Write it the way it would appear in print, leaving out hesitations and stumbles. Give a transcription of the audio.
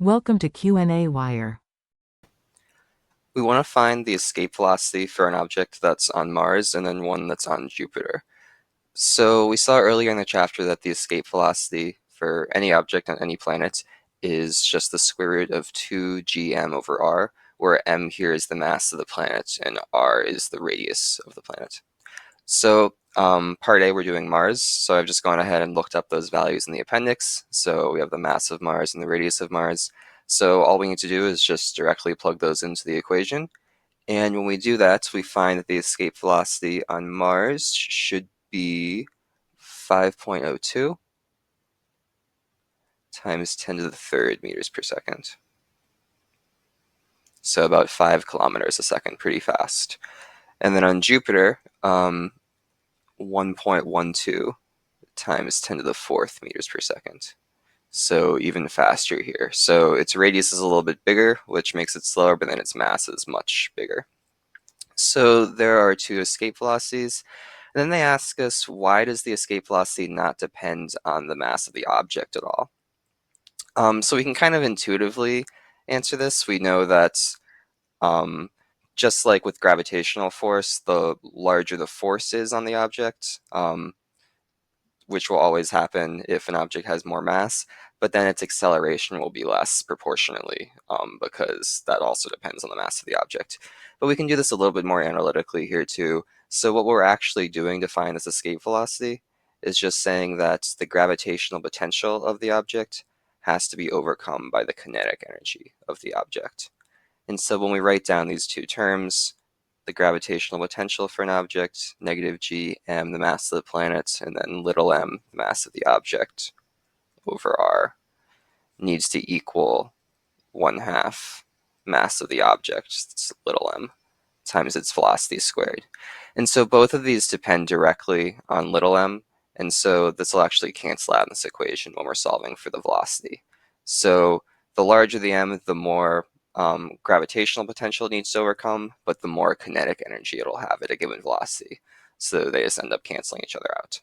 Welcome to qnawire. We want to find the escape velocity for an object that's on Mars and then one that's on Jupiter. So we saw earlier in the chapter that the escape velocity for any object on any planet is just the square root of 2gm over r, where m here is the mass of the planet and r is the radius of the planet. So part A, we're doing Mars. So I've just gone ahead and looked up those values in the appendix. So we have the mass of Mars and the radius of Mars. So all we need to do is just directly plug those into the equation. And when we do that, we find that the escape velocity on Mars should be 5.02 times 10 to the third meters per second. So about 5 kilometers a second, pretty fast. And then on Jupiter, 1.12 times 10 to the fourth meters per second. So even faster here. So its radius is a little bit bigger, which makes it slower, but then its mass is much bigger. So there are two escape velocities. And then they ask us, why does the escape velocity not depend on the mass of the object at all? So we can kind of intuitively answer this. We know that um, just like with gravitational force, the larger the force is on the object, which will always happen if an object has more mass, but then its acceleration will be less proportionately because that also depends on the mass of the object. But we can do this a little bit more analytically here too. So what we're actually doing to find this escape velocity is just saying that the gravitational potential of the object has to be overcome by the kinetic energy of the object. And so when we write down these two terms, the gravitational potential for an object, negative g m, the mass of the planet, and then little m, the mass of the object, over r, needs to equal 1/2 mass of the object, it's little m, times its velocity squared. And so both of these depend directly on little m, and so this will actually cancel out in this equation when we're solving for the velocity. So the larger the m, the more gravitational potential it needs to overcome, but the more kinetic energy it'll have at a given velocity. So they just end up canceling each other out.